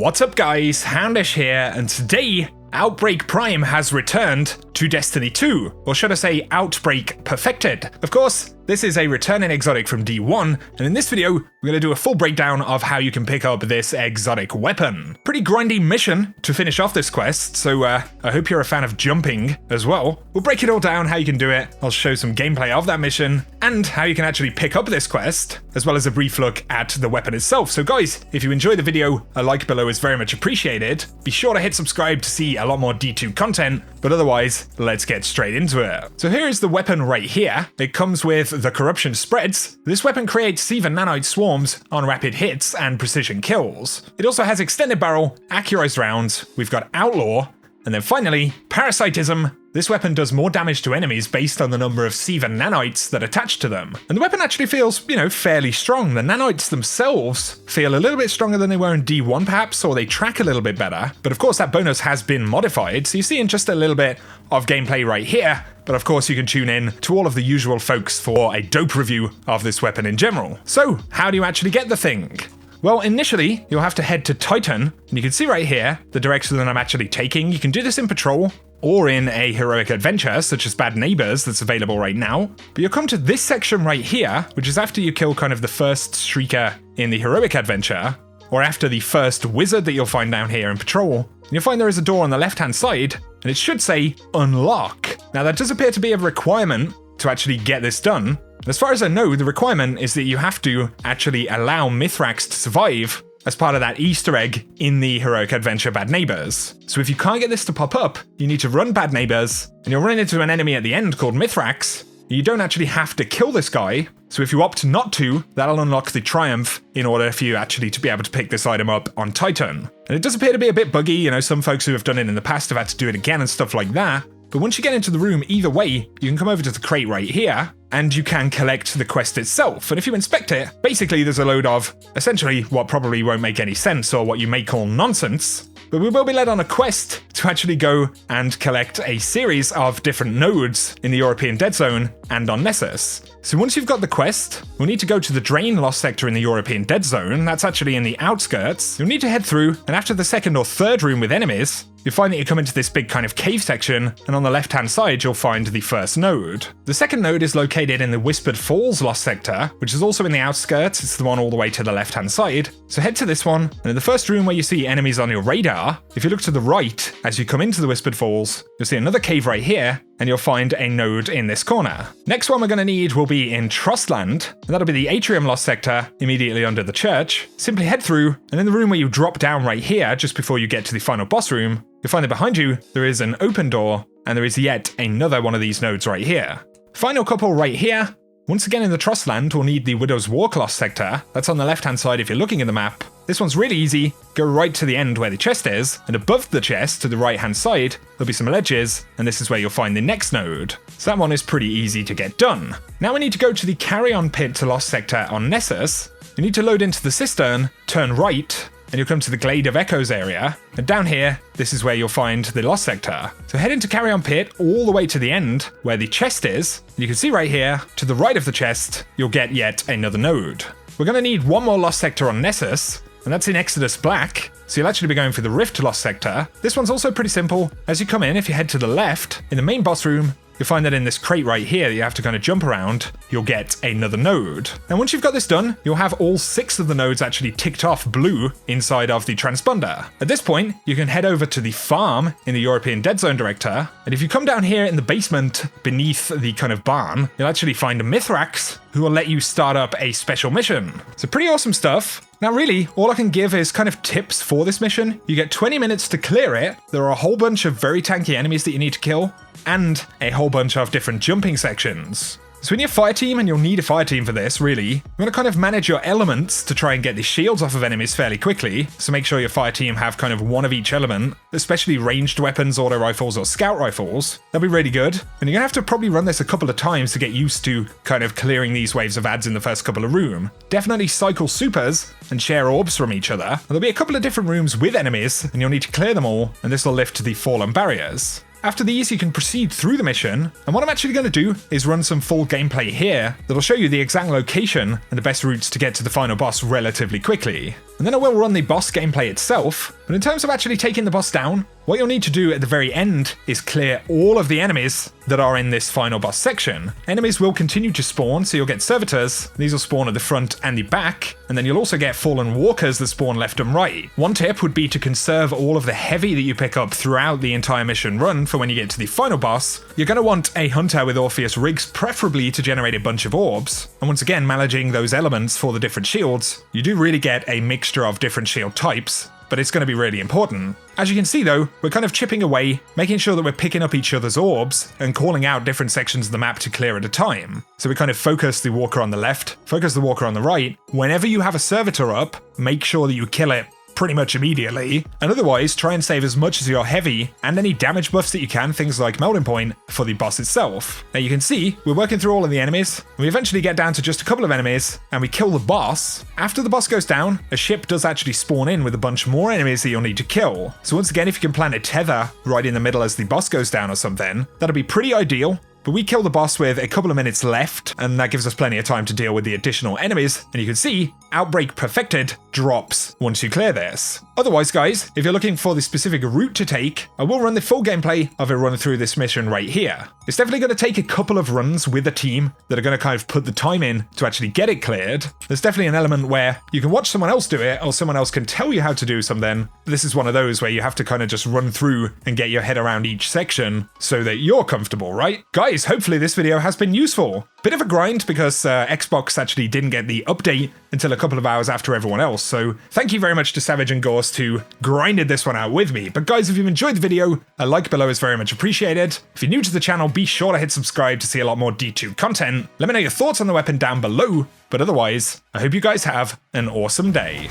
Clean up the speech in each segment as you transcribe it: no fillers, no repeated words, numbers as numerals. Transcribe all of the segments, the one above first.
What's up guys, Houndish here, and today Outbreak Prime has returned to Destiny 2, or should I say Outbreak Perfected. Of course, this is a returning exotic from D1, and in this video, we're going to do a full breakdown of how you can pick up this exotic weapon. Pretty grindy mission to finish off this quest, so I hope you're a fan of jumping as well. We'll break it all down, how you can do it, I'll show some gameplay of that mission, and how you can actually pick up this quest, as well as a brief look at the weapon itself. So guys, if you enjoy the video, a like below is very much appreciated. Be sure to hit subscribe to see a lot more D2 content, but otherwise, let's get straight into it. So here is the weapon right here. It comes with the Corruption Spreads. This weapon creates Siva nanite swarms on rapid hits and precision kills. It also has extended barrel, accurized rounds, we've got Outlaw, and then finally, Parasitism. This weapon does more damage to enemies based on the number of Siva nanites that attach to them. And the weapon actually feels, fairly strong. The nanites themselves feel a little bit stronger than they were in D1 perhaps, or they track a little bit better. But of course that bonus has been modified, so you see in just a little bit of gameplay right here. But of course you can tune in to all of the usual folks for a dope review of this weapon in general. So, how do you actually get the thing? Well, initially, you'll have to head to Titan, and you can see right here the direction that I'm actually taking. You can do this in patrol, or in a heroic adventure, such as Bad Neighbors, that's available right now. But you'll come to this section right here, which is after you kill kind of the first streaker in the heroic adventure, or after the first wizard that you'll find down here in patrol. And you'll find there is a door on the left-hand side, and it should say Unlock. Now, that does appear to be a requirement to actually get this done. As far as I know, the requirement is that you have to actually allow Mithrax to survive as part of that Easter egg in the heroic adventure Bad Neighbors. So if you can't get this to pop up, you need to run Bad Neighbors, and you'll run into an enemy at the end called Mithrax. You don't actually have to kill this guy, so if you opt not to, that'll unlock the Triumph in order for you actually to be able to pick this item up on Titan. And it does appear to be a bit buggy, some folks who have done it in the past have had to do it again and stuff like that. But once you get into the room, either way, you can come over to the crate right here, and you can collect the quest itself. And if you inspect it, basically there's a load of, essentially, what probably won't make any sense, or what you may call nonsense. But we will be led on a quest to actually go and collect a series of different nodes in the European Dead Zone and on Nessus. So once you've got the quest, we'll need to go to the Drain Lost Sector in the European Dead Zone. That's actually in the outskirts. You'll need to head through, and after the second or third room with enemies, you'll find that you come into this big kind of cave section, and on the left-hand side, you'll find the first node. The second node is located in the Whispered Falls Lost Sector, which is also in the outskirts. It's the one all the way to the left-hand side. So head to this one, and in the first room where you see enemies on your radar, if you look to the right, as you come into the Whispered Falls, you'll see another cave right here, and you'll find a node in this corner. Next one we're going to need will be in Trustland, and that'll be the Atrium Lost Sector, immediately under the church. Simply head through, and in the room where you drop down right here, just before you get to the final boss room, you'll find that behind you, there is an open door, and there is yet another one of these nodes right here. Final couple right here. Once again in the Trustland, we'll need the Widow's Walk Lost Sector. That's on the left-hand side if you're looking at the map. This one's really easy. Go right to the end where the chest is, and above the chest, to the right-hand side, there'll be some ledges, and this is where you'll find the next node. So that one is pretty easy to get done. Now we need to go to the Carrion Pit to Lost Sector on Nessus. You need to load into the cistern, turn right, and you'll come to the Glade of Echoes area, and down here, this is where you'll find the Lost Sector. So head into Carrion Pit all the way to the end, where the chest is. You can see right here, to the right of the chest, you'll get yet another node. We're going to need one more Lost Sector on Nessus, and that's in Exodus Black, so you'll actually be going for the Rift Lost Sector. This one's also pretty simple. As you come in, if you head to the left, in the main boss room, you'll find that in this crate right here that you have to kind of jump around, you'll get another node. And once you've got this done, you'll have all 6 of the nodes actually ticked off blue inside of the transponder. At this point, you can head over to the farm in the European Dead Zone Director, and if you come down here in the basement beneath the kind of barn, you'll actually find a Mithrax who will let you start up a special mission. So pretty awesome stuff. Now really, all I can give is kind of tips for this mission. You get 20 minutes to clear it. There are a whole bunch of very tanky enemies that you need to kill, and a whole bunch of different jumping sections. So in your fire team, and you'll need a fire team for this, really, you want to kind of manage your elements to try and get the shields off of enemies fairly quickly, so make sure your fire team have kind of one of each element, especially ranged weapons, auto rifles, or scout rifles. That'll be really good, and you're going to have to probably run this a couple of times to get used to kind of clearing these waves of ads in the first couple of rooms. Definitely cycle supers and share orbs from each other. And there'll be a couple of different rooms with enemies, and you'll need to clear them all, and this will lift the fallen barriers. After these, you can proceed through the mission, and what I'm actually going to do is run some full gameplay here that'll show you the exact location and the best routes to get to the final boss relatively quickly. And then I will run the boss gameplay itself, but in terms of actually taking the boss down, what you'll need to do at the very end is clear all of the enemies that are in this final boss section. Enemies will continue to spawn, so you'll get servitors. These will spawn at the front and the back, and then you'll also get fallen walkers that spawn left and right. One tip would be to conserve all of the heavy that you pick up throughout the entire mission run for when you get to the final boss. You're going to want a hunter with Orpheus rigs, preferably to generate a bunch of orbs. And once again, managing those elements for the different shields, you do really get a mixture of different shield types, but it's going to be really important. As you can see though, we're kind of chipping away, making sure that we're picking up each other's orbs and calling out different sections of the map to clear at a time. So we kind of focus the walker on the left, focus the walker on the right. Whenever you have a servitor up, make sure that you kill it pretty much immediately, and otherwise try and save as much as your heavy and any damage buffs that you can, things like melting point, for the boss itself. Now you can see we're working through all of the enemies, and we eventually get down to just a couple of enemies and we kill the boss. After the boss goes down, a ship does actually spawn in with a bunch more enemies that you'll need to kill. So once again, if you can plant a tether right in the middle as the boss goes down or something, that'll be pretty ideal. But we kill the boss with a couple of minutes left, and that gives us plenty of time to deal with the additional enemies, and you can see Outbreak Perfected drops once you clear this. Otherwise guys, if you're looking for the specific route to take, I will run the full gameplay of a run through this mission right here. It's definitely going to take a couple of runs with a team that are going to kind of put the time in to actually get it cleared. There's definitely an element where you can watch someone else do it, or someone else can tell you how to do something. This is one of those where you have to kind of just run through and get your head around each section so that you're comfortable, right? Guys, hopefully this video has been useful. Bit of a grind because Xbox actually didn't get the update until a couple of hours after everyone else, so thank you very much to Savage and Gorse who grinded this one out with me. But guys, if you've enjoyed the video, a like below is very much appreciated. If you're new to the channel, be sure to hit subscribe to see a lot more D2 content. Let me know your thoughts on the weapon down below, but otherwise, I hope you guys have an awesome day.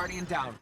Guardian down.